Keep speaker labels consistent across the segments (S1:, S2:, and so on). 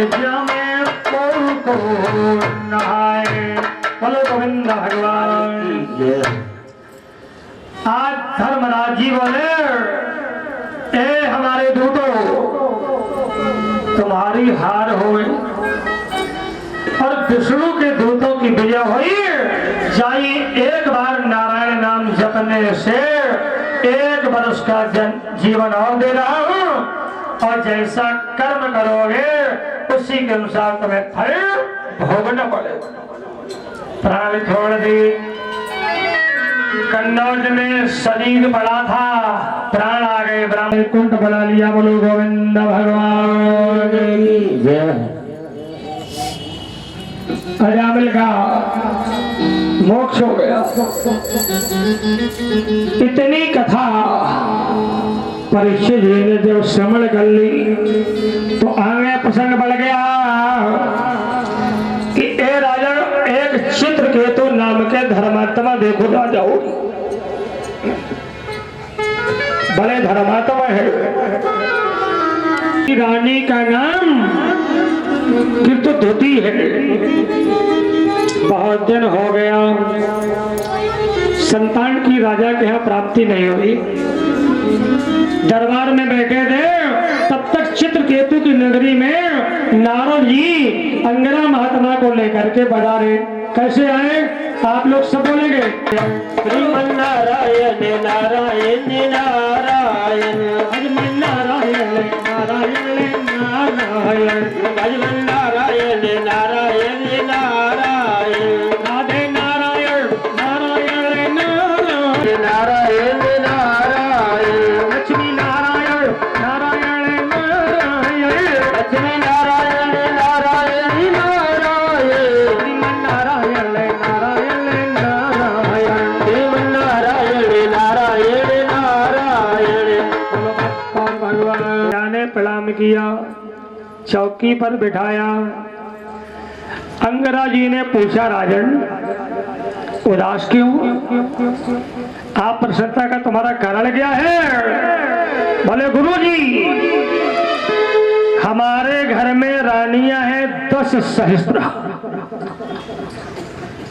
S1: जमे को नहाए। बोलो गोविंद भगवान। आज धर्मराज जी बोले, ए हमारे दूतों, तुम्हारी हार हुई और विष्णु के दूतों की विजय हुई। जाइए एक बार नारायण नाम जपने से 1 वर्ष का जीवन और दे रहा हूं, और जैसा कर्म करोगे उसी के अनुसार तुम्हें फल भोगना पड़ेगा। प्राण छोड़ दी, कन्नौज में शरीर पड़ा था, प्राण आ गए, ब्राह्मण कुंठ बुला लिया। बोलो गोविंद भगवान की जय। अजामिल का मोक्ष हो गया। इतनी कथा परीक्षित जी ने जब श्रवण कर ली तो आगे प्रसंग बढ़ गया कि ए राजा, एक चित्रकेतु नाम के धर्मात्मा देखो राजा हो, बड़े धर्मात्मा है। रानी का नाम कीर्तिधुति है। बहुत दिन हो गया, संतान की राजा के यहाँ प्राप्ति नहीं हुई। दरबार में बैठे थे, तब तक चित्रकेतु की नगरी में नारद जी अंगना महात्मा को लेकर के पधारे। कैसे आए आप लोग सब बोलेंगे? श्रीमन नारायण नारायण नारायण हरिमन नारायण नारायण नारायण हरिमन नारायण नारायण नारायण राधे नारायण नारायण नारायण नारायण नारायण लक्ष्मी नारायण नारायण नारायण लक्ष्मी नारायण नारायण नारायण श्रीमन नारायण नारायण नारायण श्रीमन नारायण नारायण नारायण। भगवान ने प्रणाम किया, चौकी पर बिठाया। अंगरा जी ने पूछा, राजन उदास क्यों? आप प्रसन्नता का तुम्हारा कारण क्या है? बोले गुरु जी, हमारे घर में रानियां हैं 10 सहस्त्र,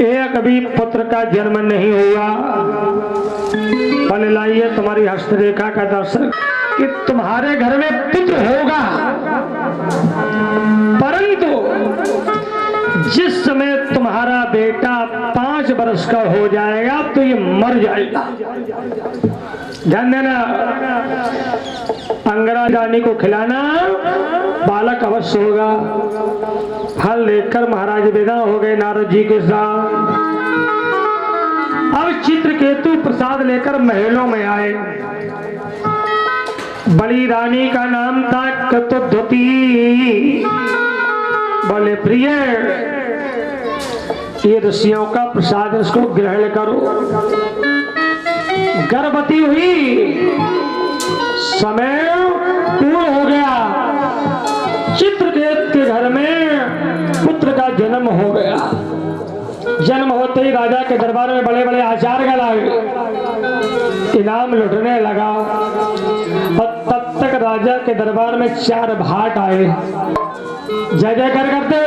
S1: एक भी पुत्र का जन्म नहीं हुआ। बोले लाइए तुम्हारी हस्तरेखा का दर्शन कि तुम्हारे घर में पुत्र होगा, परंतु जिस समय तुम्हारा बेटा 5 वर्ष का हो जाएगा तो ये मर जाएगा। ध्यान देना, अंगरा रानी को खिलाना, बालक अवश्य होगा। फल लेकर महाराज विदा हो गए नारद जी के साथ। अब चित्रकेतु प्रसाद लेकर महलों में आए। बड़ी रानी का नाम था कीर्तिधुति। बोले प्रिय, ये ऋषियों का प्रसाद, इसको ग्रहण करो। गर्भवती हुई, समय पूर्ण हो गया, चित्रकेतु के घर में पुत्र का जन्म हो गया। जन्म होते ही राजा के दरबार में बड़े बड़े आचार्य आए, इनाम लुटने लगा। और तब तक राजा के दरबार में 4 भाट आए, जय जयकार करते,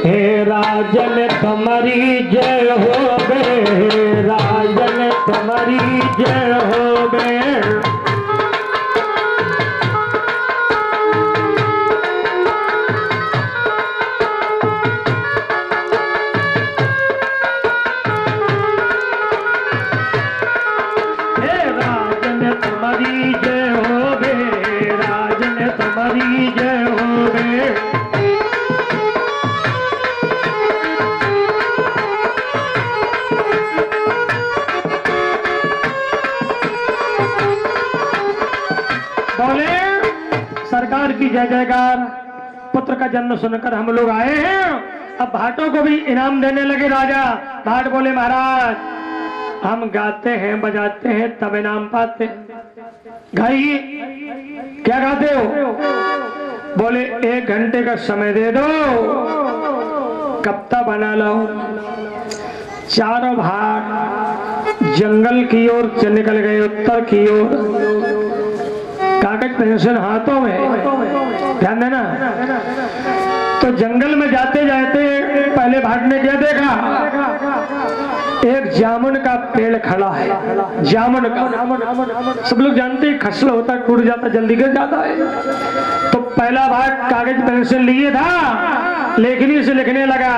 S1: हे राजन तुम्हारी जय हो बे, हे राजन तुम्हारी जय हो बे। सरकार की जय जयकार। पुत्र का जन्म सुनकर हम लोग आए हैं। अब भाटों को भी इनाम देने लगे राजा। भाट बोले, महाराज हम गाते हैं बजाते हैं तब इनाम पाते, गाइए। क्या गाते हो? बोले 1 घंटे का समय दे दो, कप्ता बना लो। चारों भाट जंगल की ओर निकल गए, उत्तर की ओर। कागज पेंसिल हाथों में, ध्यान देना। तो जंगल में जाते जाते पहले भाट ने क्या देखा, एक जामुन का पेड़ खड़ा है। जामुन का सब लोग जानते हैं, खसल होता है, टूट जाता, जल्दी गिर जाता है। तो पहला भाट कागज पेंसिल लिए था, लेखनी से लिखने लगा।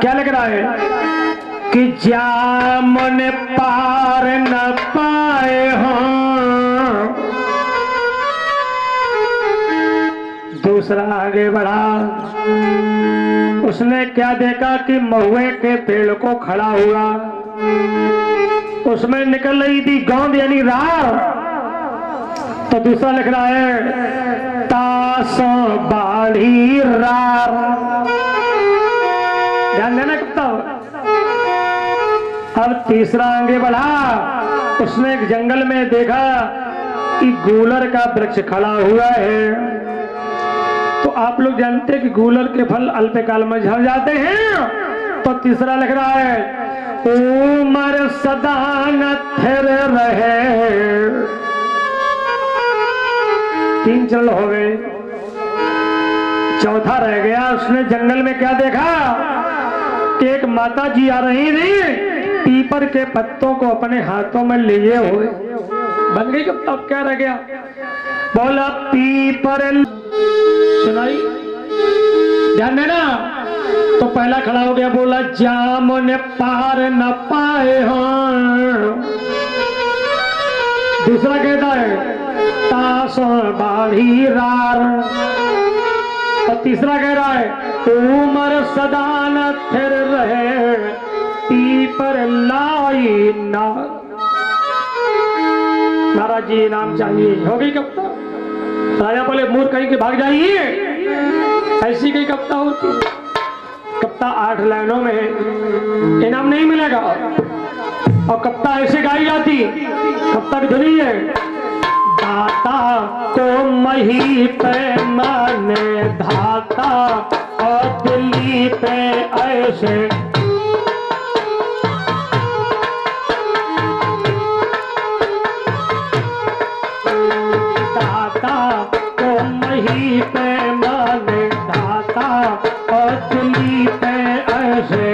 S1: क्या लिख रहा है कि जामुन पार न पाए हो। दूसरा आगे बढ़ा, उसने क्या देखा कि महुए के पेड़ को खड़ा हुआ, उसमें निकल रही थी गोंद यानी रार। तो दूसरा लिख रहा है तासो बाढ़ी रार। ध्यान देना कब। अब तीसरा आगे बढ़ा, उसने एक जंगल में देखा कि गूलर का वृक्ष खड़ा हुआ है। तो आप लोग जानते हैं कि गूलर के फल अल्पकाल में झड़ जाते हैं। तो तीसरा लिख रहा है उमर सदा न थिर रहे। 3 चरण हो गए, चौथा रह गया। उसने जंगल में क्या देखा कि एक माता जी आ रही थी, पीपर के पत्तों को अपने हाथों में लिए हुए। बन गई कब, तब क्या रह गया, बोला पीपर। सुनाई, ध्यान देना। तो पहला खड़ा हो गया, बोला जामुन पार न पाए हो। दूसरा कहता है तासो बाढ़ी रार। और तीसरा कह रहा है उमर सदा न थिर रहे, पीपर लाई ना। महाराज जी इनाम चाहिए। हो गई कविता। राजा बोले मूर्ख कहीं के भाग जाइए, ऐसी कई कविता होती। कविता 8 लाइनों में है, इनाम नहीं मिलेगा। और कविता ऐसे गाई जाती, कविता की धुनी है दाता को मही पे माने धाता, और दिल्ली पे ऐसे पे माने धाता, और दिल्ली पे ऐसे।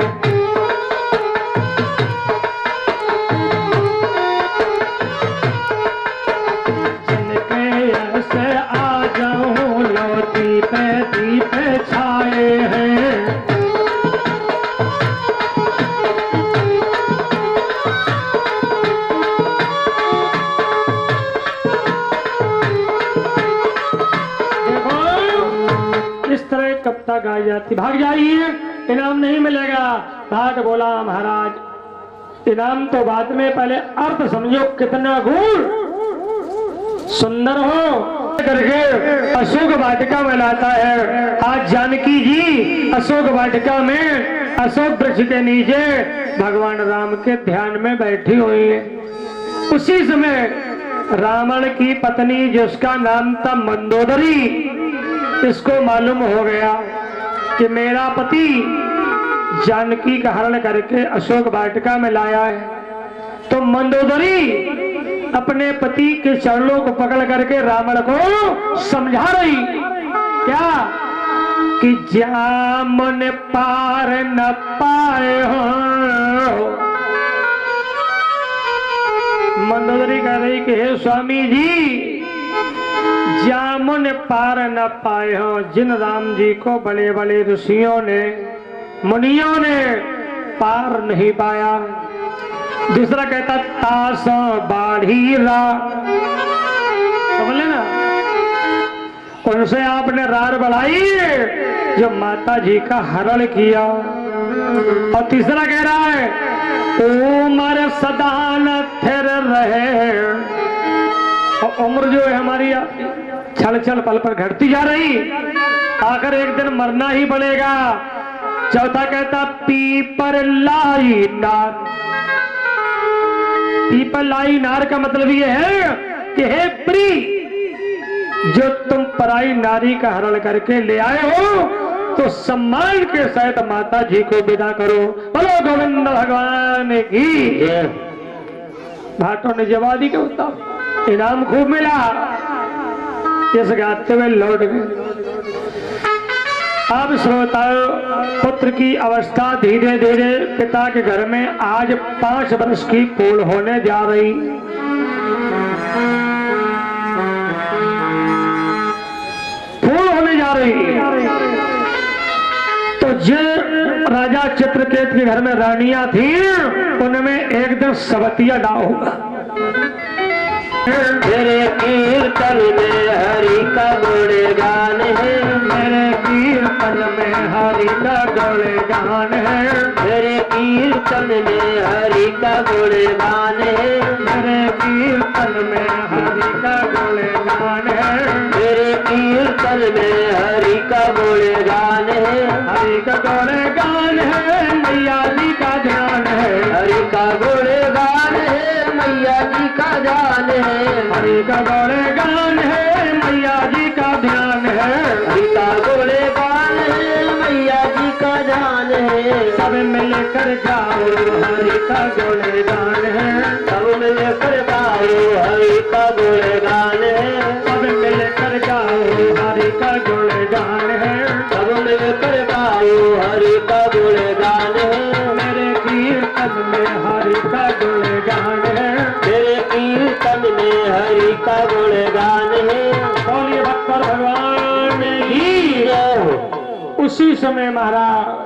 S1: जिनके ऐसे आ जाऊं लौटी पे दीप छाए हैं। कविता गाई जाती। भाग जाइए, इनाम नहीं मिलेगा। भाट बोला महाराज इनाम तो बाद में, पहले अर्थ समझो कितना गुण सुंदर हो करके अशोक वाटिका में लाता है। आज जानकी जी अशोक वाटिका में अशोक वृक्ष के नीचे भगवान राम के ध्यान में बैठी हुई है। उसी समय रावण की पत्नी जिसका नाम था मंदोदरी, इसको मालूम हो गया कि मेरा पति जानकी का हरण करके अशोक वाटिका में लाया है। तो मंदोदरी अपने पति के चरणों को पकड़ करके रावण को समझा रही क्या कि जामुन पार न पाए हो। मंदोदरी कह रही कि हे स्वामी जी, जामुन पार न पाए हो, जिन राम जी को बड़े बड़े ऋषियों ने मुनियों ने पार नहीं पाया। दूसरा कहता तासो बाढ़ी रा, समझ लेना, उनसे आपने रार बढ़ाई जो माता जी का हरण किया। और तीसरा कह रहा है उमर सदा न थिर रहे, और उम्र जो है हमारी छल छल पल पर घटती जा रही, आखिर एक दिन मरना ही पड़ेगा। चौथा कहता पीपर लाई नार। पीपर लाई नार का मतलब ये है कि हे प्री, जो तुम पराई नारी का हरण करके ले आए हो तो सम्मान के साथ माता जी को विदा करो। बोलो गोविंद भगवान की। भाटों ने जवाब दी कि इनाम खूब मिला। इस गाते हुए लौट गए। अब श्रोताओं, पुत्र की अवस्था धीरे धीरे पिता के घर में आज 5 वर्ष की पूर्ण होने जा रही। तो जो राजा चित्रकेत के घर में रानियां थी, उनमें एक दिन सवतिया डा होगा।
S2: मेरे कीर्तन में हरि का गुणगान है,
S1: मेरे कीर्तन में हरि का गुणगान है,
S2: मेरे कीर्तन में हरि का गुणगान है,
S1: मेरे कीर्तन में हरि का गुणगान है,
S2: मेरे कीर्तन में हरि का गुणगान है,
S1: हरि का गुणगान है, मैया जी का ध्यान है,
S2: हरि का गुणगान है, मैया जी का ध्यान है,
S1: हरि का गुणगान है, मैया जी का ध्यान है,
S2: हरि का गुणगान है, मैया जी का ध्यान है।
S1: सब मिलकर गाओ हरि का गुणगान है,
S2: सब मिलकर गाओ हरि का गुणगान है,
S1: सब मिलकर गाओ हरि का गुणगान है,
S2: सब मिलकर गाओ हरि का गुणगान है,
S1: मेरे कीर्तन में हरि का गुणगान है,
S2: मेरे कीर्तन में हरि का गुणगान है।
S1: बोलिए भक्तर भगवान की
S2: जय हो।
S1: उसी समय महाराज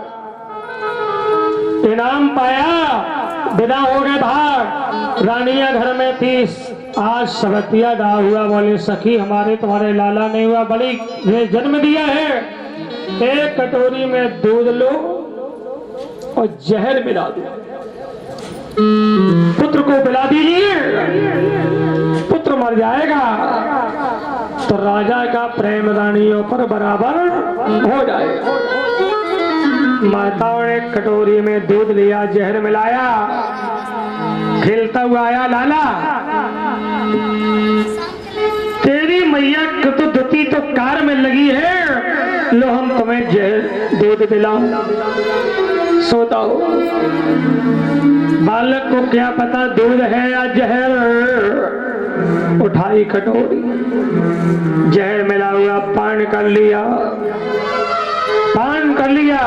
S1: इनाम पाया, विदा हो गए भाग। रानिया घर में थी, आज सवतिया गा हुआ, बोले सखी हमारे तुम्हारे लाला नहीं हुआ, बड़ी ये जन्म दिया है, एक कटोरी में दूध लो और जहर मिला दो, पुत्र को पिला दीजिए, पुत्र मर जाएगा तो राजा का प्रेम रानियों पर बराबर हो जाएगा। माताओं ने कटोरी में दूध लिया, जहर मिलाया, खिलता हुआ आया, लाला तेरी मैया कृतुद्वती तो कार में लगी है, लो हम तुम्हें जहर दूध पिलाओ, सोता हो। बालक को क्या पता दूध है या जहर, उठाई कटोरी, जहर मिला हुआ पान कर लिया, पान कर लिया,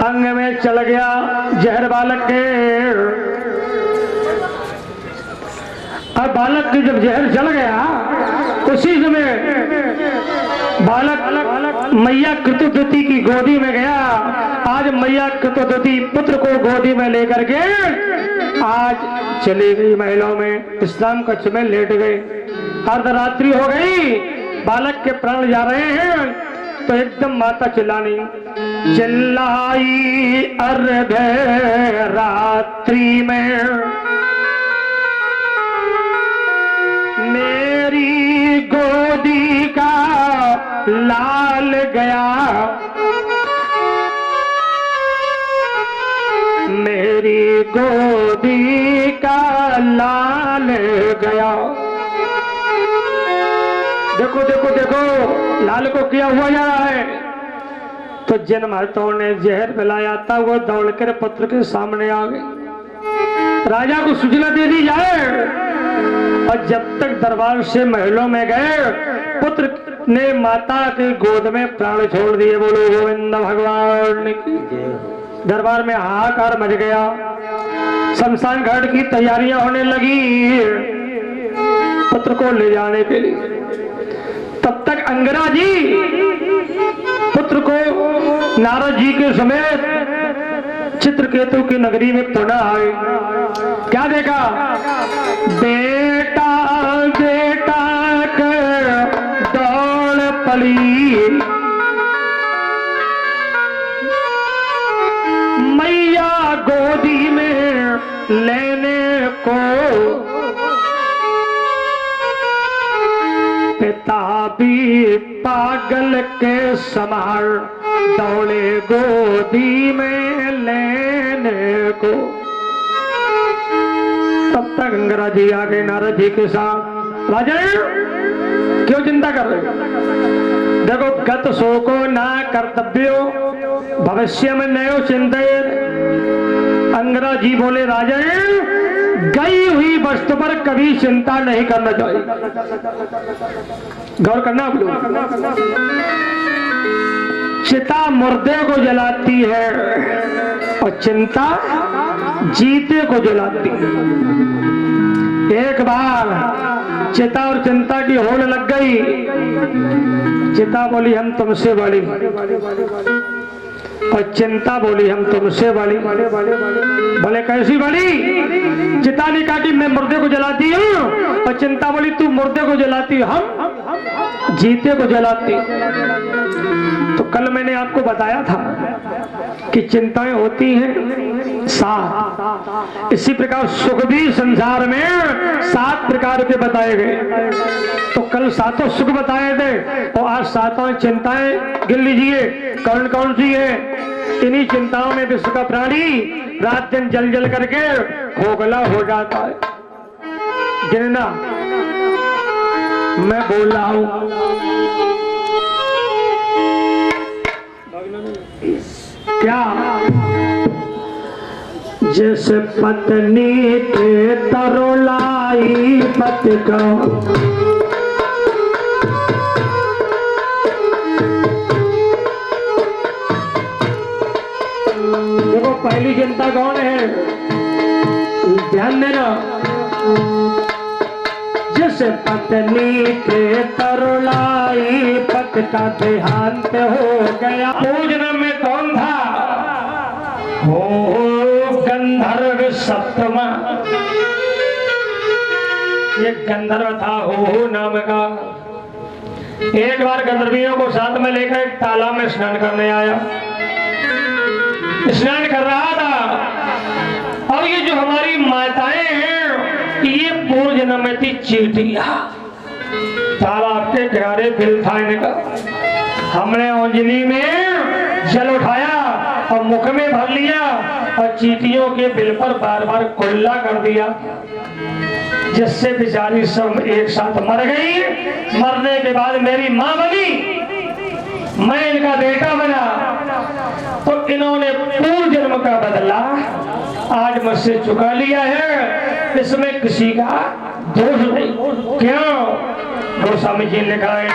S1: अंग में चल गया जहर बालक के। अब बालक की जब जहर चल गया, उसी समय बालक मैया कृतुद्वती की गोदी में गया। आज मैया कृतुद्वती पुत्र को गोदी में लेकर के आज चली गई महलों में, स्नान कक्ष में लेट गए। अर्धरात्रि हो गई, बालक के प्राण जा रहे हैं, तो एकदम माता चिल्लानी, चिल्लाई अर्ध रात्रि में मेरी गोदी का लाल गया, मेरी गोदी का लाल गया। देखो देखो देखो, लाल को किया हुआ जा रहा है। तो जिन महतों ने जहर पिलाया था वो दौड़कर पुत्र के सामने आ गए, राजा को सूचना दे दी जाए। और जब तक दरबार से महलों में गए, पुत्र ने माता की गोद में प्राण छोड़ दिए। बोलो गोविंद भगवान की। दरबार में हाहाकार मच गया, शमशान घाट की तैयारियां होने लगी पुत्र को ले जाने के लिए। तब तक अंगरा जी पुत्र को नारद जी के समेत चित्रकेतु की नगरी में पुनः आए। क्या देखा? बेटा बेटा कर दौड़ पड़ी, मैया गोदी में लेने को, पिता भी पागल के समान दौड़े गोदी में लेने को। तब तक अंगरा जी आ गए नारद जी के साथ। राजा क्यों चिंता कर रहे हो? देखो, गत शोको ना कर्तव्यो भविष्य में नयो चिंतित। अंगरा जी बोले, राजा गई हुई वस्तु पर कभी चिंता नहीं करना चाहिए। गौर करना आप लोग। चिता मुर्दे को जलाती है और चिंता जीते को जलाती है। एक बार चिता और चिंता की होड़ लग गई। चिता बोली हम तुमसे बड़ी और चिंता बोली हम तुमसे बड़ी। बोले कैसी बड़ी? चिता ने कहा कि मैं मुर्दे को जलाती हूँ और चिंता बोली तू मुर्दे को जलाती, हम जीते को जलाती। तो कल मैंने आपको बताया था कि चिंताएं होती हैं 7। इसी प्रकार सुख भी संसार में 7 प्रकार के बताए गए। तो कल 7 सुख बताए थे और आज 7 चिंताएं गिन लीजिए कौन कौन सी है। इन्हीं चिंताओं में विश्व का प्राणी रात दिन जल जल करके खोखला हो जाता है। गिनना मैं बोल रहा हूं। क्या? जिस पत्नी के तरुलाई पति का, देखो पहली चिंता कौन है, ध्यान देना। जिस पत्नी के तरुलाई पति का देहांत हो गया। पूजन में कौन था? हो गंधर्व सप्तमा। ये गंधर्व था हो नाम का। एक बार गंधर्वियों को साथ में लेकर एक तालाब में स्नान करने आया। स्नान कर रहा था और ये जो हमारी माताएं हैं ये पूर्व जन्म में थी चींटियां। तालाब के किनारे बिल था इनका। हमने अंजलि में जल उठाया और मुख में भर लिया और चींटियों के बिल पर बार बार कुल्ला कर दिया, जिससे बेचारी सब एक साथ मर गई। मरने के बाद मेरी मां बनी, मैं इनका बेटा बना। तो इन्होंने पूर्व जन्म का बदला आज मुझसे चुका लिया है। इसमें किसी का दोष नहीं। क्यों? गोस्वामी में जी लिखा है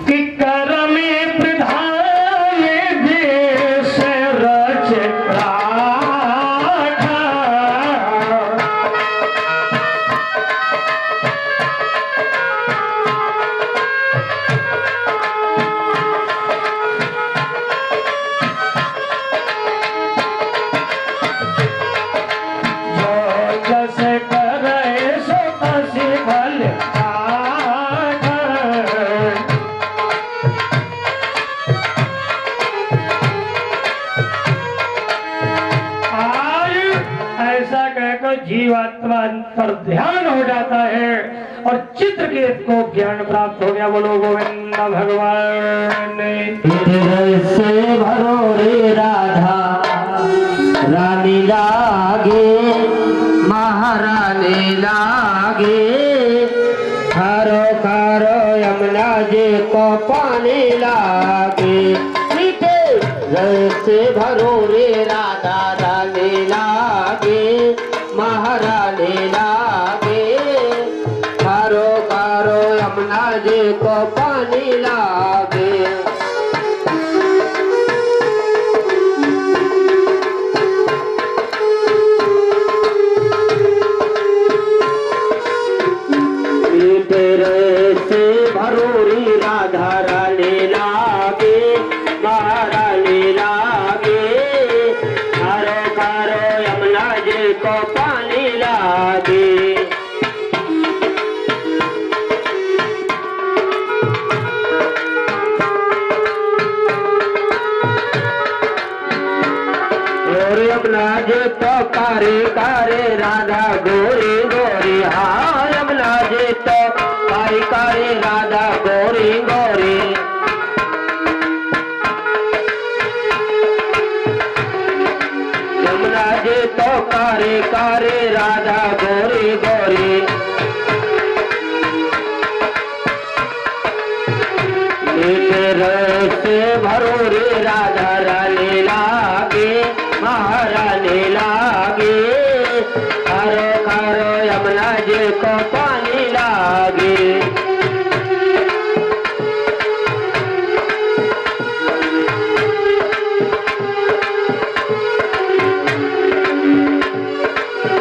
S1: कि कर्म प्रधान देश रचता। जीवात्मा पर ध्यान हो जाता है और चित्रकेत को ज्ञान प्राप्त हो गया। बोलो गोविंद भगवान।
S2: से भरो रे राधा रानी लागे महारानी लागे। खारो खारो यमुना जी को पानी लागे। मीठे रस से भरो रे राधा रानी लागे महारानी लागे। खारो खारो यमुना जी को पानी लागे। तेरे से भरोरी राधा रानी लागे महारानी लागे। खारो खारो यमुना जी को पानी लागे। और यमुना जी तो कारे कारे राधा गोरी गोरी। हाँ यमुना जी तो कारे कारे राधा गोरी गोरी। को पानी लागे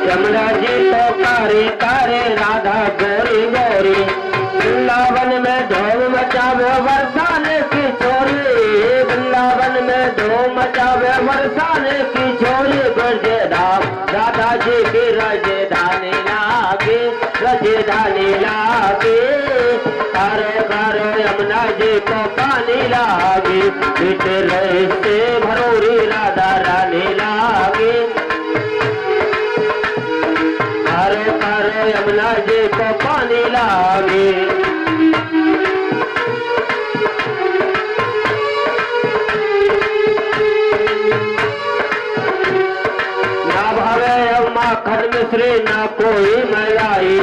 S2: यमुना जी तो कारे कारे राधा गोरी गोरी वृंदावन में धूम मचावे बरसाने की छोरी वृंदावन में धूम मचावे बरसाने की छोरी गरजे धाम राधा जी की राजधानी लागे राजधानी लागे कारो कारो यमुना जी को पानी लागे पीट रहे से भरोरी राधा रानी लागे कारो कारो यमुना जी को पानी लागे माखन मिश्री ना कोई मलाई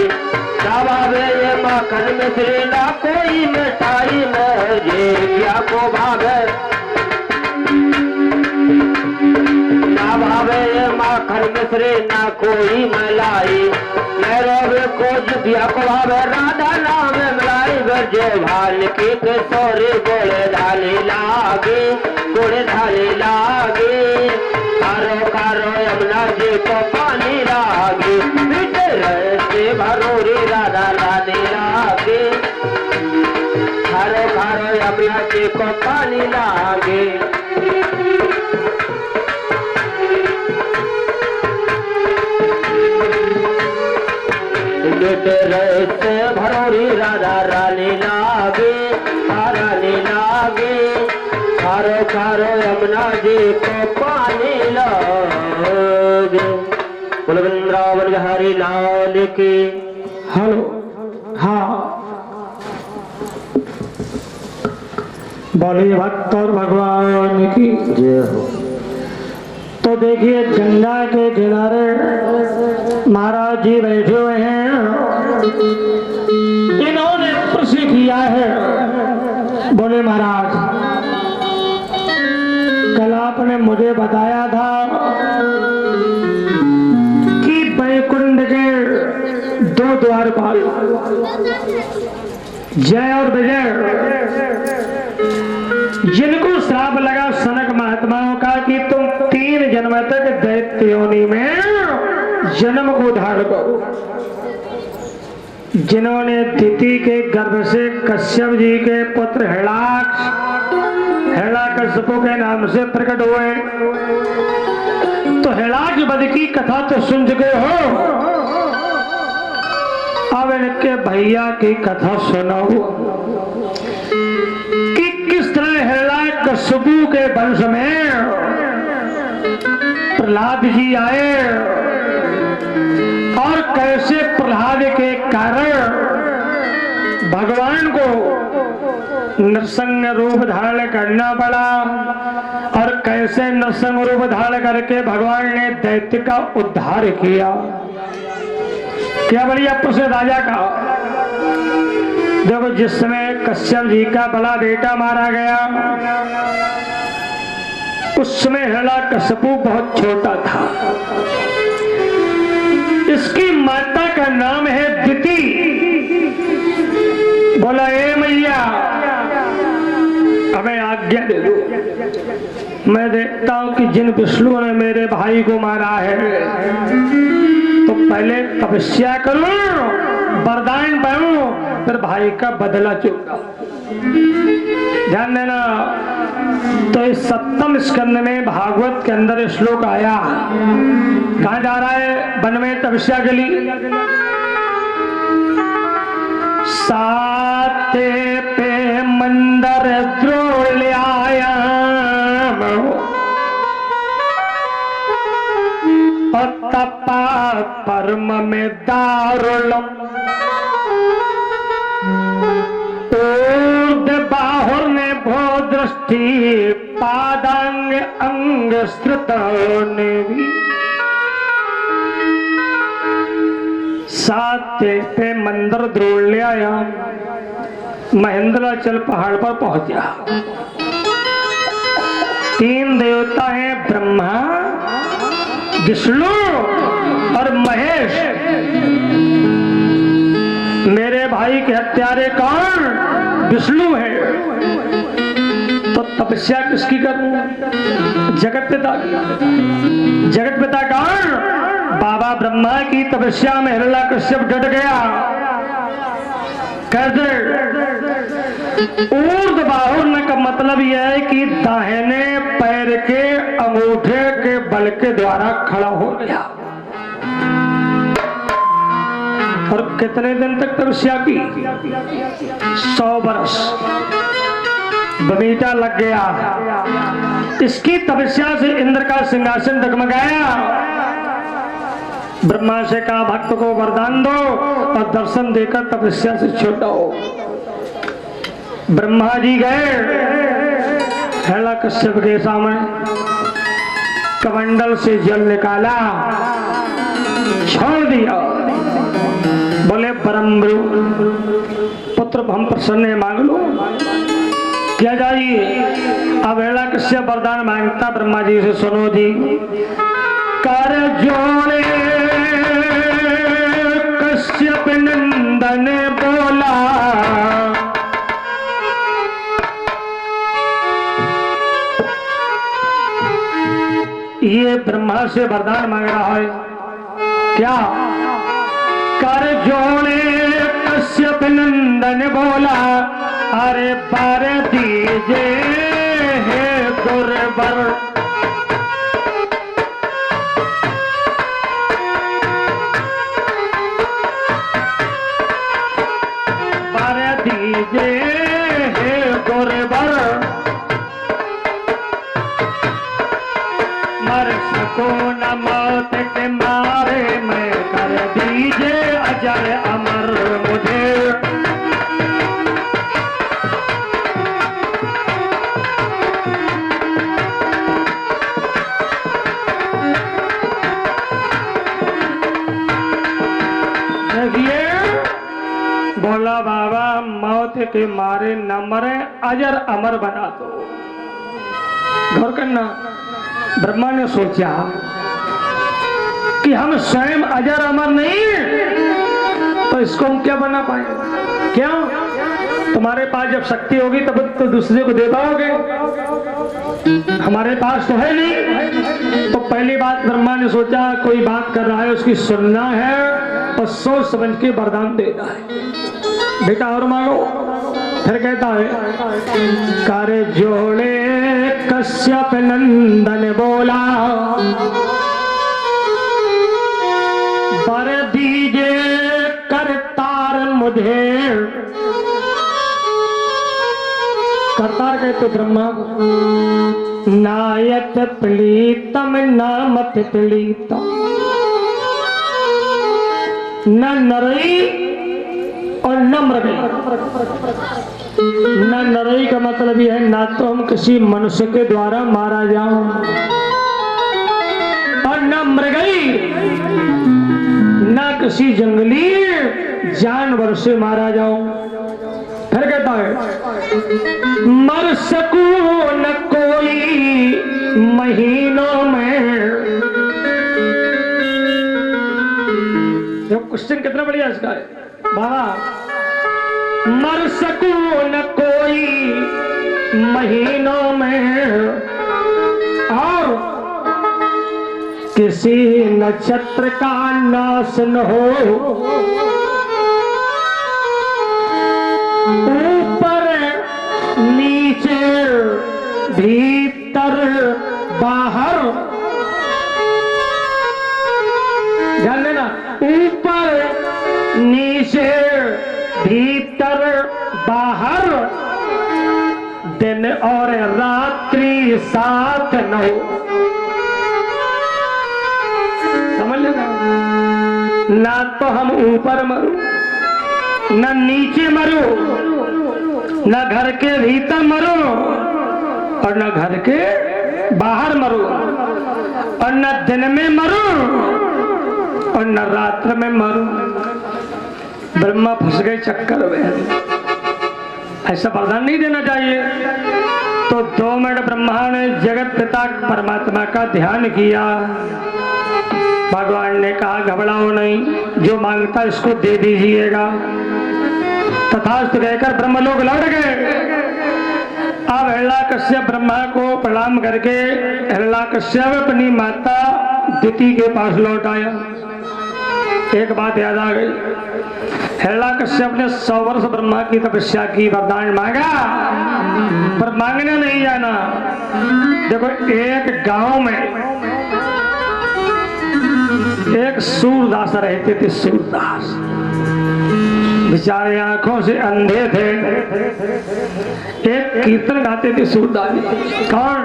S2: ना भावे ये माखन मिश्री ना कोई मिठाई मुझे क्या को भावे ना भावे ये माखन मिश्री ना कोई मलाई नैरोबे को जुतिया को भावे राधा नाम मलाई गरजे भाल की किशोरी गोले धाली लागे गोले धाली लागे कारो कारो यमुना जी को पानी लागे पीटे रहते भरोरी राधा रानी लागे कारो कारो यमुना जी को पानी लागे पीटे रहते भरोरी राधा रानी लागे रानी लागे कारो कारो यमुना जी को पानी लागे बोल वृंदावन बिहारी लाल की
S1: हेलो हाँ बोलिए भक्त और भगवान की
S2: जय हो।
S1: तो देखिए गंगा के किनारे महाराज जी बैठे हुए हैं इन्होंने प्रश्न किया है बोले महाराज कल आपने मुझे बताया था कि बैकुंठ के दो द्वारपाल जय और विजय जिनको श्राप लगा सनक महात्माओं का कि तुम 3 जन्म तक दैत्य योनि में जन्म को धारण करो जिन्होंने तिथि के गर्भ से कश्यप जी के पुत्र हिरण्यकशिपु के नाम से प्रकट हुए तो हिरण्यक वध की कथा तो सुन चुके हो अब इनके भैया की कथा सुनाओ कि किस तरह हिरण्यकशिपु के वंश में प्रहलाद जी आए और कैसे प्रहलाद के कारण भगवान को नरसिंह रूप धारण करना पड़ा और कैसे नरसिंह रूप धारण करके भगवान ने दैत्य का उद्धार किया। क्या बढ़िया प्रश्न राजा का। देखो जिस समय कश्यप जी का बड़ा बेटा मारा गया उस समय हिरण्यकशिपु बहुत छोटा था। इसकी माता का नाम है दिति। बोला ए मैया हमें आज्ञा दे दो मैं देखता हूं कि जिन विष्णु ने मेरे भाई को मारा है तो पहले तपस्या करो वरदान पाऊं फिर भाई का बदला चुका। ध्यान देना। तो इस 7वें स्कंद में भागवत के अंदर श्लोक आया। कहां जा रहा है? वन में तपस्या के लिए। साते पे मंदर द्रोल्याया और तपा परम में दारुणम बाहुर ने भो दृष्टि पादांग अंग स्त्रित ने भी साते पे मंदिर द्रोड़ ले आया। महेंद्राचल पहाड़ पर पहुंचा। 3 देवता हैं ब्रह्मा विष्णु और महेश। मेरे भाई के हत्यारे कौन? विष्णु है। तो तपस्या किसकी करूं? जगत पिता की। जगत पिता कौन? बाबा ब्रह्मा की तपस्या में हिरण्यकश्यप डट गया। कैसे? ऊर्ध्व बाहुर का मतलब यह है कि दाहिने पैर के अंगूठे के बल के द्वारा खड़ा हो गया। और कितने दिन तक तपस्या की? 100 वर्ष। बगीचा लग गया। इसकी तपस्या से इंद्र का सिंहासन डगमगाया। ब्रह्मा से कहा भक्त को वरदान दो और दर्शन देकर तपस्या से छुड़ाओ। ब्रह्मा जी गए हिरण्यकश्यप के सामने, कमंडल से जल निकाला, छोड़ दिया। बोले परम पुत्र हम प्रसन्न मांग लो। क्या जाइए? अब हिरण्यकश्यप वरदान मांगता ब्रह्मा जी से। सुनो जी। कर जोड़े कश्यप नंदन बोला, ये ब्रह्मा से वरदान मांग रहा है। क्या? कर जोड़े कश्यप नंदन बोला, अरे पर दीजे हे गुरबर। पर दीजे हे गुरबर, मर सको न मौत के मारे मैं, कर दीजे अजर अमर मुझे। बोला बाबा मौत के मारे न मरे, अजर अमर बना दो। गौर करना, ब्रह्मा ने सोचा कि हम स्वयं अजर अमर नहीं तो इसको हम क्या बना पाएंगे? क्या तुम्हारे पास जब शक्ति होगी तब तो दूसरे को दे पाओगे, हमारे पास तो है नहीं। तो पहली बात ब्रह्मा ने सोचा कोई बात कर रहा है उसकी सुनना है और सोच समझ के वरदान देना है। बेटा और मांगो। फिर कहता है कर जोड़े कश्यप नंदन बोला, बर दीजे करतार मुझे। करतार कहते ब्रह्मा। नायत प्रीतम नामत प्रीतम, न नरई और न मृगई। न नरई का मतलब यह है ना तो हम किसी मनुष्य के द्वारा मारा जाऊं, और न मृगई ना किसी जंगली जानवर से मारा जाऊं। फिर कहता है मर सकूं न कोई महीनों में। क्वेश्चन कितना बढ़िया इसका है बाबा। मर सकूं न कोई महीनों में, और किसी नक्षत्र का नाश न हो। ऊपर नीचे भीतर बाहर, ध्यान देना, ऊपर नीचे भीतर बाहर, दिन और रात्रि साथ न हो। समझ लेना, ना तो हम ऊपर मरो, न नीचे मरो, न घर के भीतर मरो, और न घर के बाहर मरो, और न दिन में मरो और न रात्र में मरो। ब्रह्मा फंस गए चक्कर में। ऐसा वरदान नहीं देना चाहिए। तो 2 मिनट ब्रह्मा ने जगत पिता परमात्मा का ध्यान किया। भगवान ने कहा घबराओ नहीं, जो मांगता इसको दे दीजिएगा। तथास्तु कहकर ब्रह्मलोक लौट गए। अब हिरण्यकश्यप ब्रह्मा को प्रणाम करके हिरण्यकश्यप अपनी माता दिति के पास लौट आया। एक बात याद आ गई, हिरण्यकश्यप ने 100 वर्ष ब्रह्मा की तपस्या की, वरदान मांगा, पर मांगने नहीं जाना। देखो एक गांव में एक सूरदास रहते थे। सूरदास बेचारे आंखों से अंधे थे। एक कीर्तन गाते थे सूरदास जी। कौन?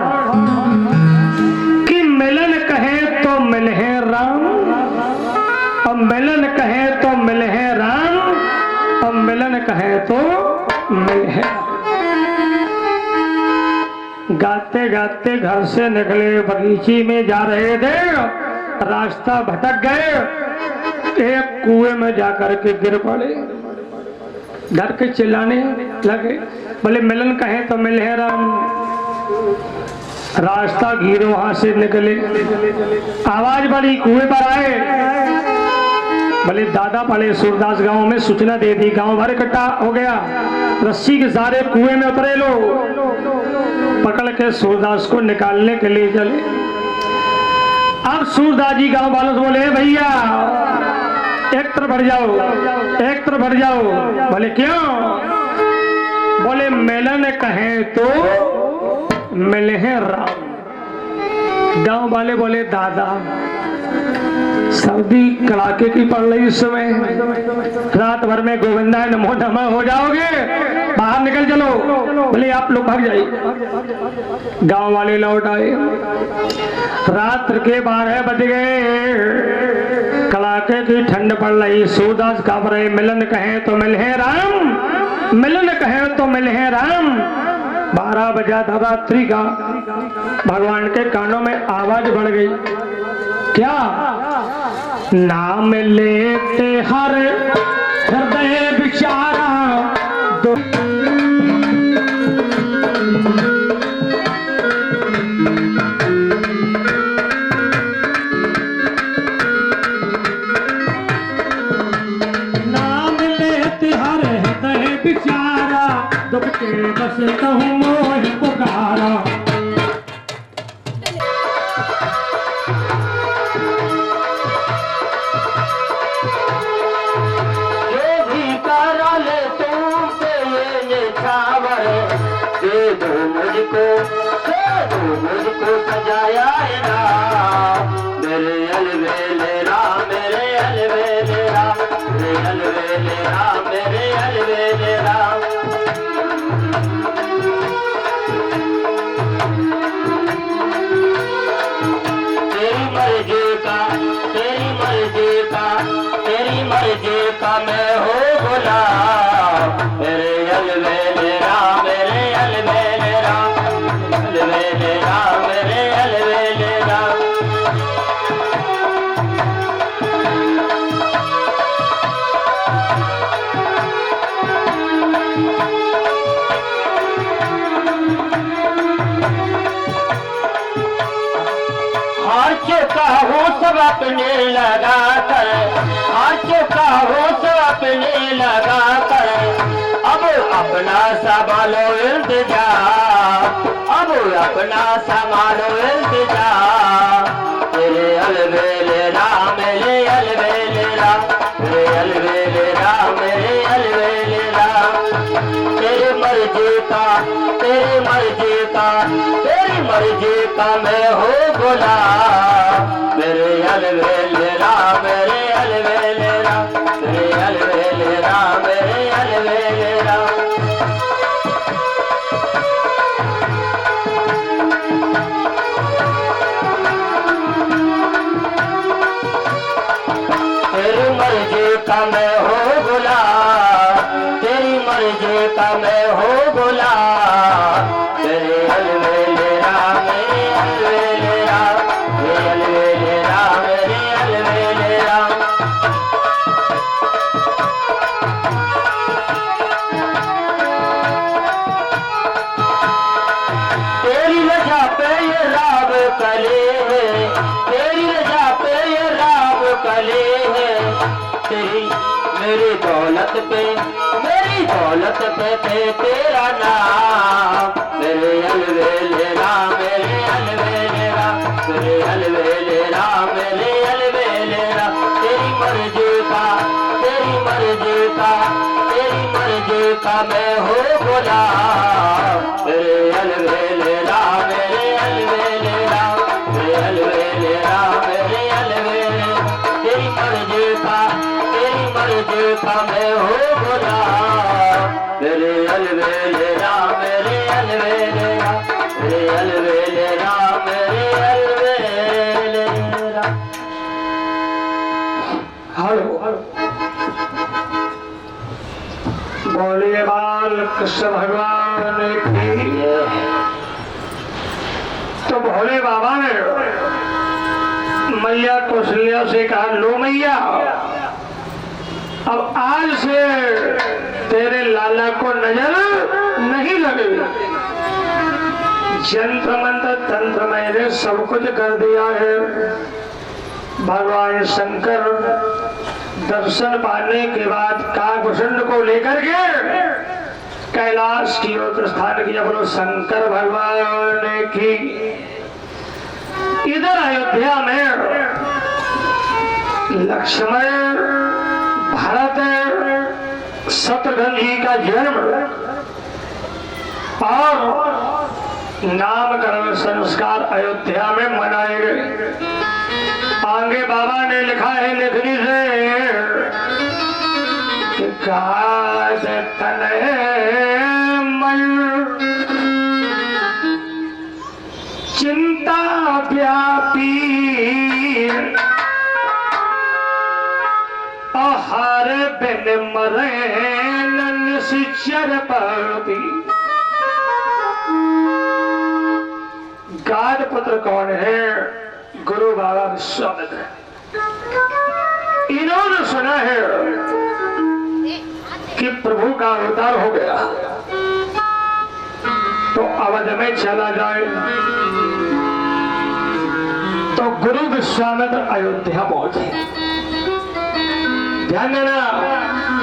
S1: कि मिलन कहे तो मिले राम, और मिलन कहे तो मिले राम, और मिलन कहे तो मिले। गाते गाते घर से निकले, बगीचे में जा रहे थे, रास्ता भटक गए, एक कुएं में जाकर के गिर पड़े। डर के चिल्लाने लगे, बोले मिलन कहे तो मिले राम। रास्ता घिरे, वहां से निकले, आवाज बढ़ी, कुएं पर आए। बोले दादा पड़े। सूरदास गांव में सूचना दे दी, गांव भर इकट्ठा हो गया, रस्सी के सारे कुएं में उतरे लो। पकड़ के सूरदास को निकालने के लिए चले। अब सूरदास जी गांव वालों से बोले भैया एक तरफ हट जाओ, एक तरफ हट जाओ। बोले क्यों? बोले मिलन कहे तो मिले हैं राम। गांव वाले बोले दादा सर्दी कड़ाके की पड़ रही इस समय, रात भर में गोविंदा नमो नमः हो जाओगे, बाहर निकल चलो। बोले आप लोग भाग जाइए। गांव वाले लौट आए। रात्र के 12 बज गए, कड़ाके की ठंड पड़ रही। सूरदास घबराए, मिलन कहे तो मिले राम, मिलन कहे तो मिले राम। 12 बजा था रात्रि का। भगवान के कानों में आवाज बढ़ गई, क्या? नाम लेते हर हृदय बिचारा दो। नाम लेते हर हृदय बिचारा, दुख के बस कहूँ मोह पुकारा।
S2: मुझको सजाया मेरे अलवेलेरा, मेरे अलवेलेरा, मेरे अलवेलेरा, मेरे अलवेलेरा। तेरी मर्जी का, तेरी मर्जी का, तेरी मर्जी का मैं हो बोला। मेरे अलवेलेरा, मेरे अलवेलेरा, अलवेलेरा, मेरे अलवेलेरा। हार चुका हूँ सब अपने लगा कर, हार चुका हूँ सब अपने लगा कर। अब अपना संभालो इंतजार, अब अपना संभालो इंतजार। तेरे अलवेलेरा, मेरे अलवेलेरा, मेरे अलवेलेरा, मेरे अलवेलेरा। तेरी मर्जी का, तेरी मर्जी का, तेरी मर्जी का मैं हो बोला। मेरे अलवेलेरा, मेरे अलवेलेरा, मेरे अलवेलेरा, मेरे अलवेलेरा। तेरी मर्जी का मैं हो बोला, तेरी मर्जी का मैं हो बोला। तेरे अलवेलेरा, मेरे अलवेलेरा, मेरे अलवेलेरा, मेरे अलवेलेरा। तेरी रजा पे ये राग कले, तेरी रजा पे ये राग कले है तेरी मेरी दौलत पे तेरा नाम मेरे अलवेलेरा मेरे अलवेलेरा मेरे अलवेलेरा मेरे अलवेलेरा तेरी मर्जी का मैं हो बोला मेरे अलवेलेरा मेरे अलवेलेरा मेरे अलवेलेरा मेरे अलवेलेरा तेरी मर्जी का मैं हो बोला मेरे अलवेलेरा मेरे अलवेलेरा मेरे अलवेलेरा मेरे अलवेलेरा।
S1: हेलो बोलिए बाल कृष्ण भगवान की। तो भोले बाबा ने मैया कौशल्या से कहा लो मैया अब आज से तेरे लाला को नजर नहीं लगेगी। यंत्र मंत्र तंत्र मैंने सब कुछ कर दिया है। भगवान शंकर दर्शन पाने के बाद काकभूषण को लेकर के कैलाश की ओर प्रस्थान किया। बोलो शंकर भगवान की। इधर अयोध्या में लक्ष्मण भरत शत्रुघ्न जी का जन्म और नामकरण संस्कार अयोध्या में मनाए गए। आगे बाबा ने लिखा है लेखनी से कि गाद तने मन चिंता व्यापी आहार बिन मरे निश्चर पाती। गाद पुत्र कौन है? गुरु बाबा विश्वामित्र। इन्होंने सुना है कि प्रभु का अवतार हो गया तो अवध में चला जाए। तो गुरु विश्वामित्र अयोध्या पहुंचे। ध्यान देना।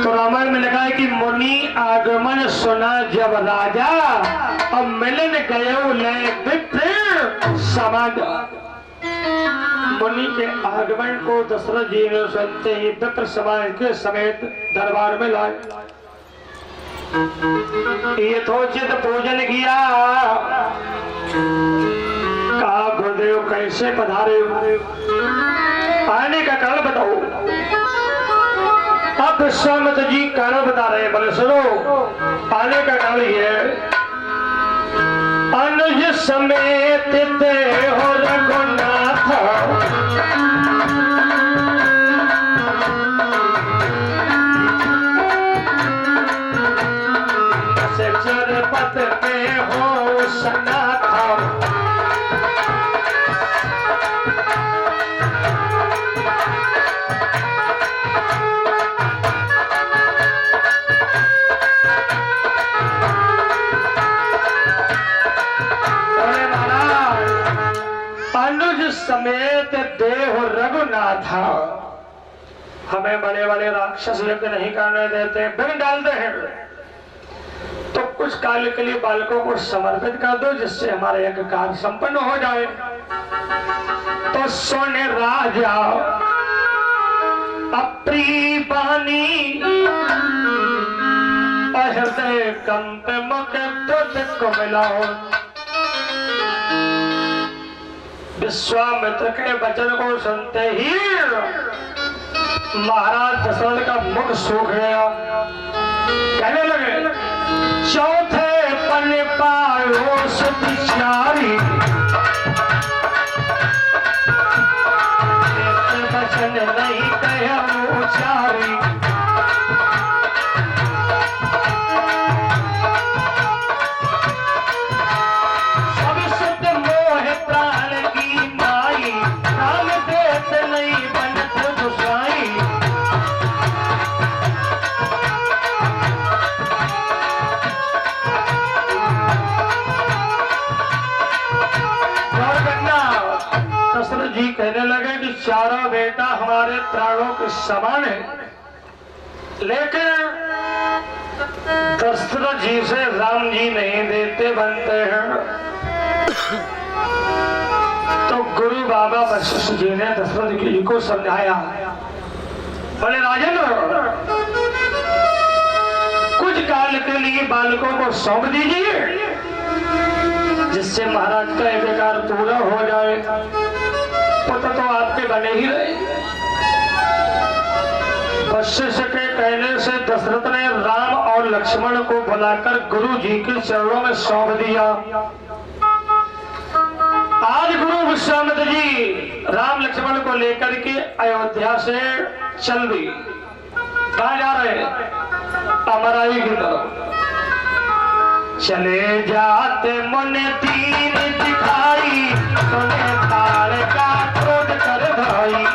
S1: तो रामायण में लिखा है कि मुनि आगमन सुना जब राजा अब मिलन गयो ले विप्र समाज। मुनि के आगमन को दशरथ जी ने सुनते ही विप्र समाज के समेत दरबार में लाए। यथोचित पूजन किया। कहा गुरुदेव कैसे पधारे हो? आने का कारण बताओ। अब विश्वामित्र जी कारण बता रहे हैं। बोले सुनो आने का कारण ये अनुज समेत देहो रघुनाथ सचर पद में हो सनाथ। समेत देह रघुनाथ। हमें बड़े बड़े राक्षस यज्ञ नहीं करने देते, बिन डालते हैं। तो कुछ काल के लिए बालकों को समर्पित कर दो जिससे हमारा यज्ञ कार्य संपन्न हो जाए। तो सोने राजा अप्री बानी हृदय कंप मुख तुझ को मिलाओ। विश्वामित्र के वचन को सुनते ही महाराज दशरथ का मुख सूख गया। कहने लगे चौथे पन पायो सतिचारी वचन नहीं कह उचारी। चारों बेटा हमारे प्राणों के समान है, लेकिन दशरथ जी से राम जी नहीं देते बनते हैं। तो गुरु बाबा वशिष्ठ जी ने दशरथ जी को समझाया, बोले राजन कुछ काल के लिए बालकों को सौंप दीजिए, जिससे महाराज का अधिकार पूरा हो जाए। पुत्र तो आपके बने ही रहे। वशिष्ठ के कहने से दशरथ ने राम और लक्ष्मण को बुलाकर गुरु जी के चरणों में सौंप दिया। आज गुरु विश्वामित्र जी राम लक्ष्मण को लेकर के अयोध्या से चल दी। कहा जा रहे हैं? अमराई की तरफ। चले जाते मन दीन दिखाई, सुने ताल का क्रोध कर भाई।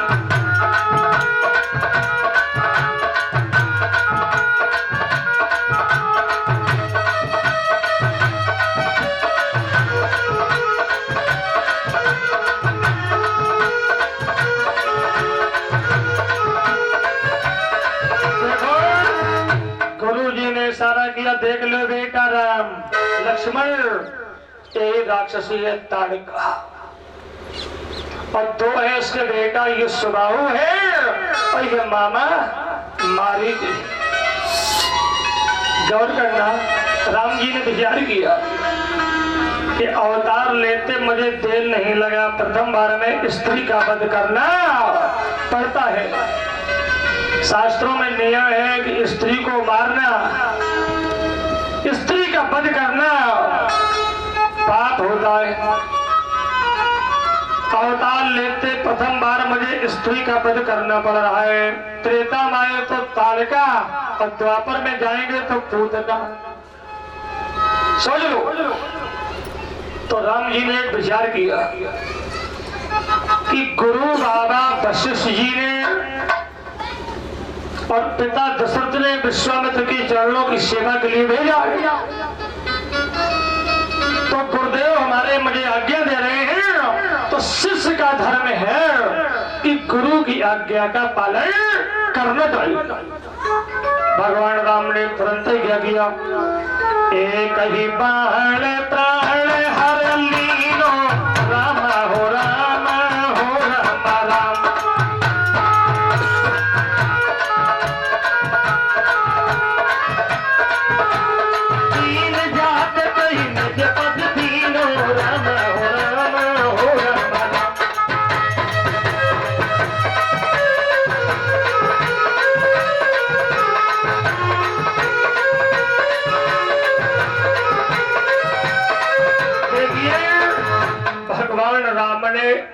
S1: इशारा किया, देख लो बेटा राम लक्ष्मण, यही राक्षसी है ताड़का, और दो है इसके बेटा, ये सुबाहु है और ये मामा मारीच। गौर करना, राम जी ने विचार किया कि अवतार लेते मुझे देर नहीं लगा, प्रथम बार में स्त्री का वध करना पड़ता है। शास्त्रों में नियम है कि स्त्री को मारना, स्त्री का वध करना पाप होता है। अवतार लेते प्रथम बार मुझे स्त्री का वध करना पड़ रहा है। त्रेता में आए तो ताड़का और द्वापर में जाएंगे तो पूतना। सोच लो। तो राम जी ने एक विचार किया कि गुरु बाबा वशिष्ठ जी ने और पिता दशरथ ने विश्वामित्र के चरणों की सेवा के लिए भेजा। तो गुरुदेव हमारे मुझे आज्ञा दे रहे हैं, तो शिष्य का धर्म है कि गुरु की आज्ञा का पालन करना चाहिए। भगवान राम ने तुरंत ही क्या किया, एक ही बाण प्राण हर लीनो, राम हो राम हो राम राम।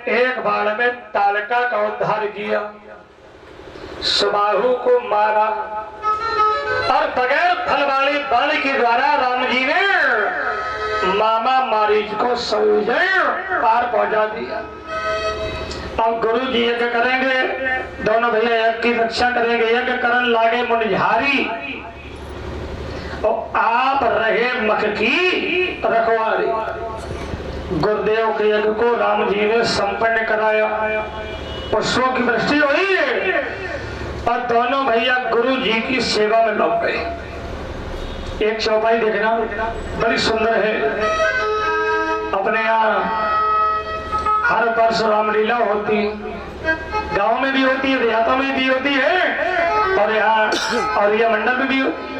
S1: एक बाण में ताड़का का उद्धार किया, सुबाहु को मारा, और बगैर फल वाली बाण के द्वारा राम जी ने मामा मारीच को संजय पार पहुंचा दिया। अब गुरु जी यज्ञ करेंगे, दोनों भैया यज्ञ की रक्षा करेंगे, यज्ञ करण लागे मुनिहारी, और आप रहे मख की रखवारी। गुरुदेव के यज्ञ को राम जी ने संपन्न कराया, पुष्पों की वृष्टि हुई और दोनों भैया गुरु जी की सेवा में लग गए। एक चौपाई देखना बड़ी सुंदर है। अपने यहाँ हर वर्ष रामलीला होती है, गांव में भी होती है, देहातों में भी होती है, और यहाँ और यह मंडल में भी होती है।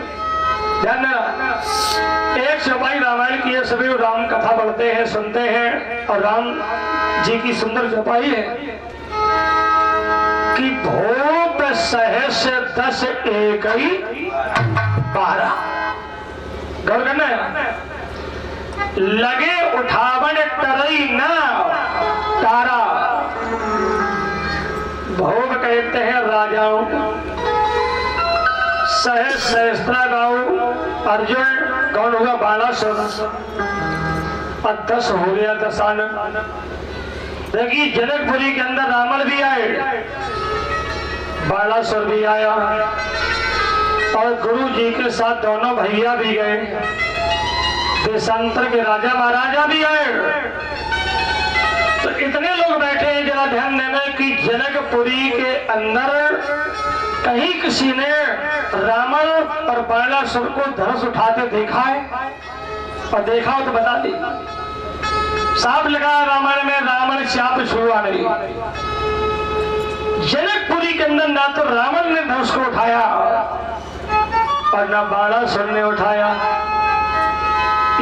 S1: एक चौपाई रामायण की है, सभी राम कथा पढ़ते हैं, सुनते हैं, और राम जी की सुंदर चौपाई है कि भूप सहस 10 एक 12। गौर करना है, लगे उठावन तरई ना तारा। भोग कहते हैं राजाओं, सहस सहस्त्रा गाँव अर्जुन कौन होगा 1200, और 10 हो गया दशानन। देखिए जनकपुरी के अंदर रावण भी आए, 1200 भी आया, और गुरु जी के साथ दोनों भैया भी गए, देशांतर के राजा महाराजा भी आए। तो इतने लोग बैठे हैं, जरा ध्यान देना कि जनकपुरी के अंदर कहीं किसी ने रावण और बाणासुर को धनुष उठाते देखा है? और देखा हो तो बता दी। साफ लगा रामायण में रावण चाप छुआ नहीं। जनकपुरी के अंदर ना तो रावण ने धनुष को उठाया और ना बाणासुर ने उठाया।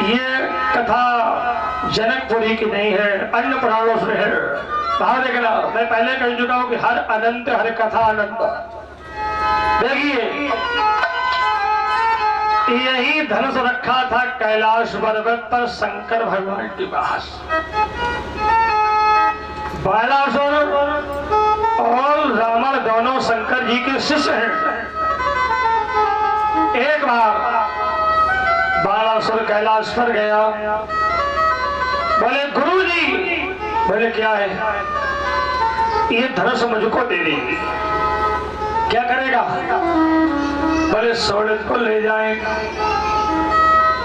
S1: ये कथा जनकपुरी की नहीं है, अन्य पुराणों से है। कहा देखना, मैं पहले कह चुका हूं कि हर अनंत हर कथा अनंत। देखिए यही धनुष रखा था कैलाश पर्वत पर शंकर भगवान के पास। बाणासुर और रावण दोनों शंकर जी के शिष्य हैं। एक बार बाणासुर कैलाश पर गया, बोले गुरु जी, बोले क्या है? ये धनुष मुझको दे दीजिए। क्या करेगा? बोले शोणित को ले जाएं।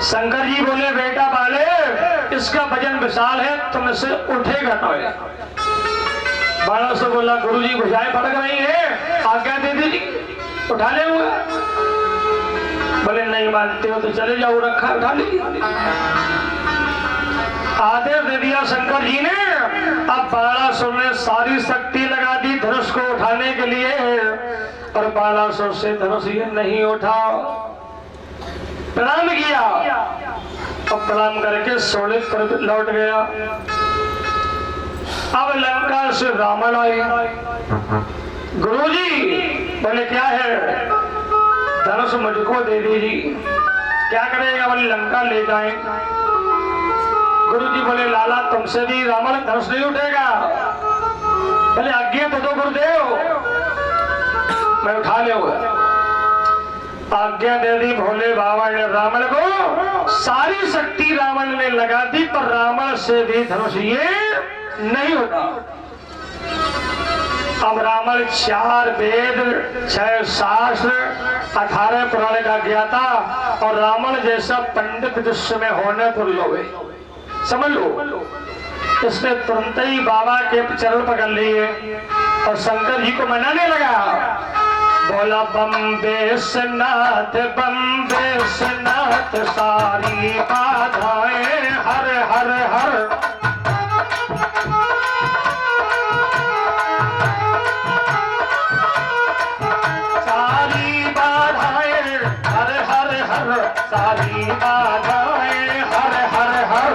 S1: शंकर जी बोले बेटा बाले, इसका वजन विशाल है, तुमसे उठेगा नहीं। बाणासुर बोला गुरु जी भुजाएं फड़क रही है, आज्ञा दे दीजिए, उठा ले। बोले नहीं मानते हो तो चले जाओ, रखा उठा लीजिए। आदेश दे दिया शंकर जी ने। अब बाणासुर ने सारी शक्ति लगा दी धनुष को उठाने के लिए, और बाणासुर से धनुष ये नहीं उठा। प्रणाम किया और प्रणाम करके शोणित पर लौट गया। अब लंका से रावण आए। गुरुजी बोले क्या है? धनुष मुझको दे दीजिए। क्या करेगा? बोले लंका ले जाएं। गुरुजी बोले लाला तुमसे भी रावण धनुष नहीं उठेगा। बोले आज्ञा तो दो गुरुदेव, मैं उठा लूंगा। आज्ञा दे दी भोले बाबा ने रावण को। सारी शक्ति रावण ने लगा दी, पर रावण से भी धनुष ये नहीं उठा। अब रावण 4 वेद 6 शास्त्र 18 पुराण का ज्ञाता, और रावण जैसा पंडित विश्व में होने तो लोगे, समझ लो। इसने तुरंत ही बाबा के चरण पकड़ लिए और शंकर जी को मनाने लगा। बोला बम्बे से नाथ सारी बाधाएं हर हर हर। सारी बाधाएं हर हर हर, सारी बाधाएं हर हर हर।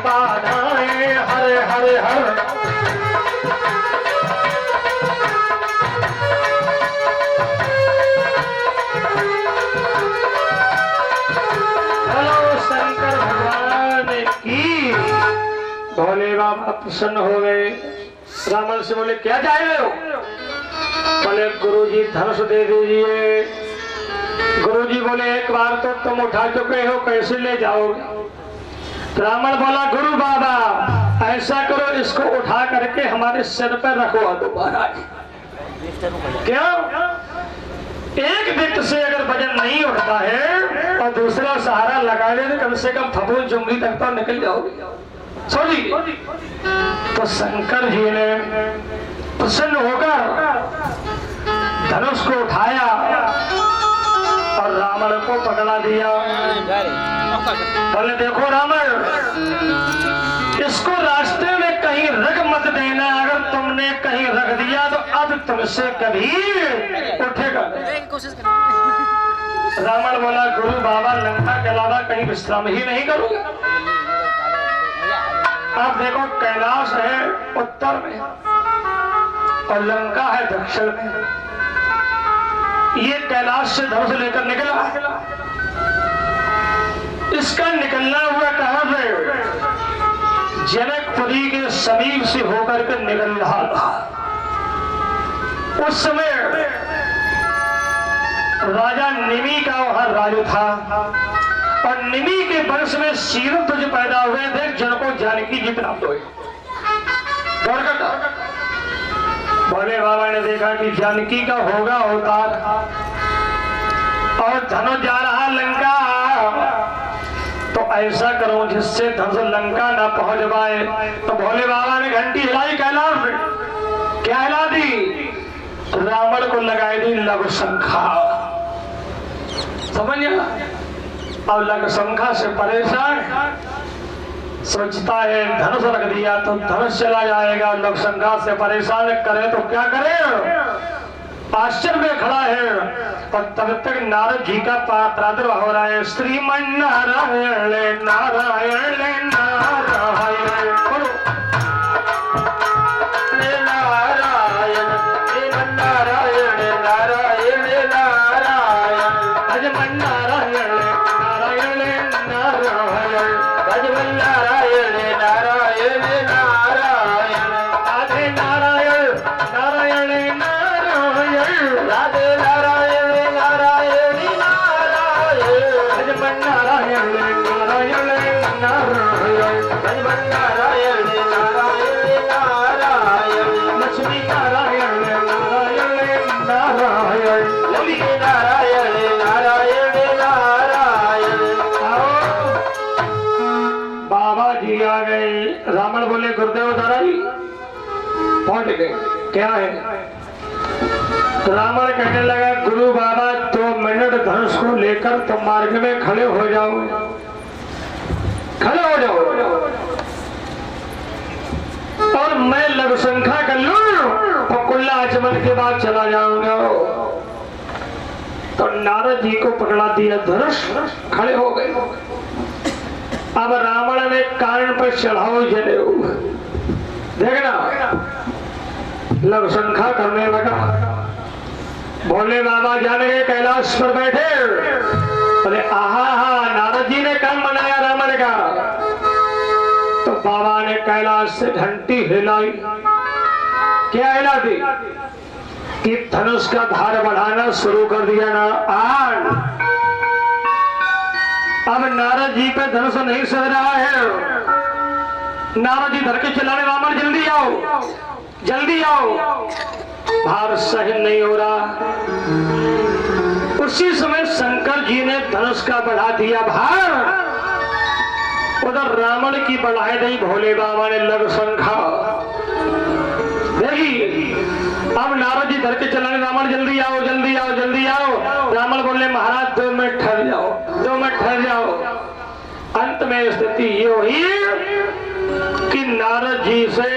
S1: बाधाएं हर हर हर। हेलो शंकर भगवान की। भोले बाबा प्रसन्न हो गए। रावण से बोले क्या चाह रहे हो? बोले गुरुजी धनुष दे दीजिए। गुरुजी बोले एक बार तो तुम उठा चुके हो, कैसे ले जाओगे? रावण बोला गुरु बाबा ऐसा करो, इसको उठा करके हमारे सिर पर रखो दोबारा। क्यों? एक व्यक्ति से अगर वजन नहीं उठता है और दूसरा सहारा लगा ले तो कम से कम फफूंद जुमरी तक तो निकल जाओगे। सोचिए। तो शंकर जी ने प्रसन्न होकर धनुष को उठाया और रावण को पकड़ा दिया। बोले देखो रावण, इसको रास्ते में कहीं रख मत देना। अगर तुमने कहीं रख दिया तो अब तुमसे कभी उठेगा। रावण बोला गुरु बाबा लंका के अलावा कहीं विश्राम ही नहीं करूंगा। अब देखो कैलाश है उत्तर में और लंका है दक्षिण में। ये कैलाश से धनुष लेकर निकला। इसका निकलना हुआ कहां से? जनकपुरी के समीप से होकर के निकल रहा था। उस समय राजा निमि का वहां राज था और निमि के वंश में शीरध्वज पैदा हुए थे, जिनको जानकी जी नाम हुए। भोले बाबा ने देखा कि जानकी का होगा अवतार और धनुष जा रहा लंका, तो ऐसा करूं जिससे धनुष लंका ना पहुंच पाए। तो भोले बाबा ने घंटी हिलाई कैलाश में, क्या हिला दी? रावण को लगाई दी लघु शंखा, समझिए। और लघु शंखा से परेशान सोचता है धनुष रख दिया तो धनुष चला जाएगा, लघु शंखा से परेशान करे तो क्या करे? आश्चर्य में खड़ा है। और तब तक नारद जी का प्रादुर्भाव हो रहा है। श्रीमन नारायण नारायण नारायण बोलो नारायण, श्रीमन नारायण नारायण नारायण, भजमन नारायण नारायण नारायण, भजमन नारायण नारायण नारायण, राधे नारायण नारायण नारायण, राधे नारायण नारायण नारायण, भजमन नारायण नारायण नारायण, भजमन नारायण नारायण नारायण, लक्ष्मी नारायण नारायण नारायण, लक्ष्मी नारायण नारायण नारायण। बाबा जी आ गए। रावण बोले गुरुदेव दादाजी पहुंच गए, क्या है? रावण कहने लगा गुरु बाबा 2 मिनट धनुष को लेकर तुम मार्ग में खड़े हो जाओ, खड़े हो जाओ, और मैं लघु शंखा कर लूं तो कुल्ला आचमन के बाद चला जाऊंगा। तो नारद जी को पकड़ा दिया धनुष, खड़े हो गए। अब रावण ने कान पर चढ़ाओ जनेऊ, देखना लघु शंखा करने लगा। भोले बाबा जाने गए कैलाश पर बैठे, बोले आहा हा, नारद जी ने काम बनाया रावण का। तो बाबा ने कैलाश से घंटी हिलाई, क्या हिला दी? कि धनुष का धार बढ़ाना शुरू कर दिया ना। अब नारद जी पे धनुष नहीं सह रहा है। नारद जी धर के चलाने, रावण जल्दी आओ, जल्दी आओ, भार सहन नहीं हो रहा। उसी समय शंकर जी ने धनुष का बढ़ा दिया भार, उधर रावण की बढ़ाई दी भोले बाबा ने लघु शंखा। देखिए अब नारद जी धर के चलाने, रावण जल्दी आओ, जल्दी आओ, जल्दी आओ। रावण बोले महाराज 2 मिनट ठहर जाओ, 2 मिनट ठहर जाओ। अंत में स्थिति ये हुई कि नारद जी से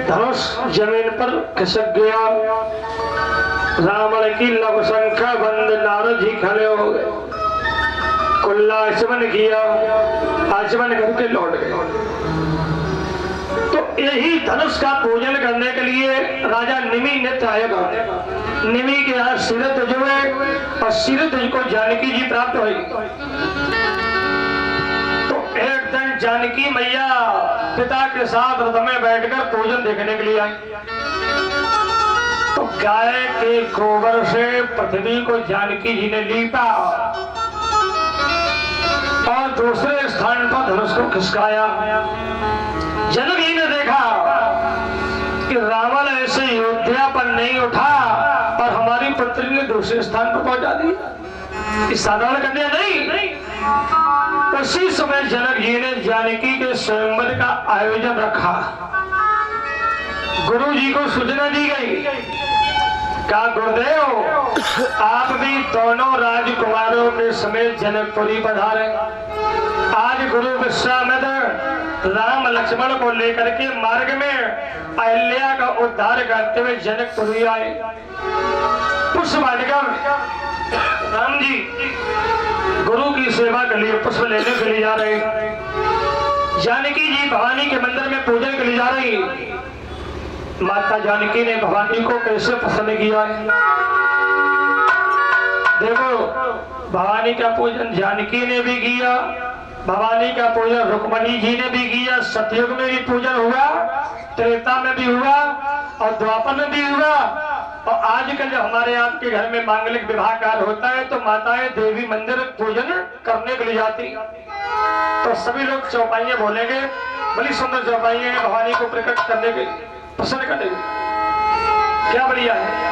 S1: धनुष जमीन पर खिसक गया। रावण की लघु शंखा बंद, नारद जी खड़े हो गए, कुल्ला आचमन किया, आचमन करके लौट गए। तो यही धनुष का पूजन करने के लिए राजा निमि नित्य आएगा। निमि के यहाँ सिर तुझ हुए और सिर तुझको जानकी जी प्राप्त हुई। तो एक दिन जानकी मैया पिता के साथ रथ में बैठकर पूजन देखने के लिए आई। तो गाय के गोबर से पृथ्वी को जानकी जी ने लीपा और दूसरे स्थान पर धनुष को खिसकाया। जनक जी ने देखा कि रावण ऐसे अयोध्या पर नहीं उठा और हमारी पुत्री ने दूसरे स्थान पर पहुंचा दिया, इस साधारण कन्या नहीं। उसी समय जनक जी ने जानकी के स्वयंवर का आयोजन रखा। गुरु जी को सूचना दी गई, कहा गुरुदेव आप भी दोनों राजकुमारों के समेत जनकपुरी पधारे। आज गुरु विश्वामित्र राम लक्ष्मण को लेकर के मार्ग में अहिल्या का उद्धार करते हुए जनकपुरी आए। पुष्प वाटिका राम जी गुरु की सेवा के लिए पुष्प लेने के लिए जा रहे। जानकी जी भवानी के मंदिर में पूजन के लिए जा रही। माता जानकी ने भवानी को कैसे पसंद किया है, देखो भवानी का पूजन जानकी ने भी किया, भवानी का पूजन रुक्मणी जी ने भी किया। सतयुग में भी पूजन हुआ, त्रेता में भी हुआ और द्वापर में भी हुआ। और आजकल जब हमारे आपके घर में मांगलिक विवाह कार्य होता है तो माताएं देवी मंदिर पूजन करने के लिए जाती, तो सभी लोग चौपाइयां बोलेंगे, बड़ी सुंदर चौपाइयां भवानी को प्रकट करने के लिए, प्रसन्न करने के लिए। क्या बढ़िया है।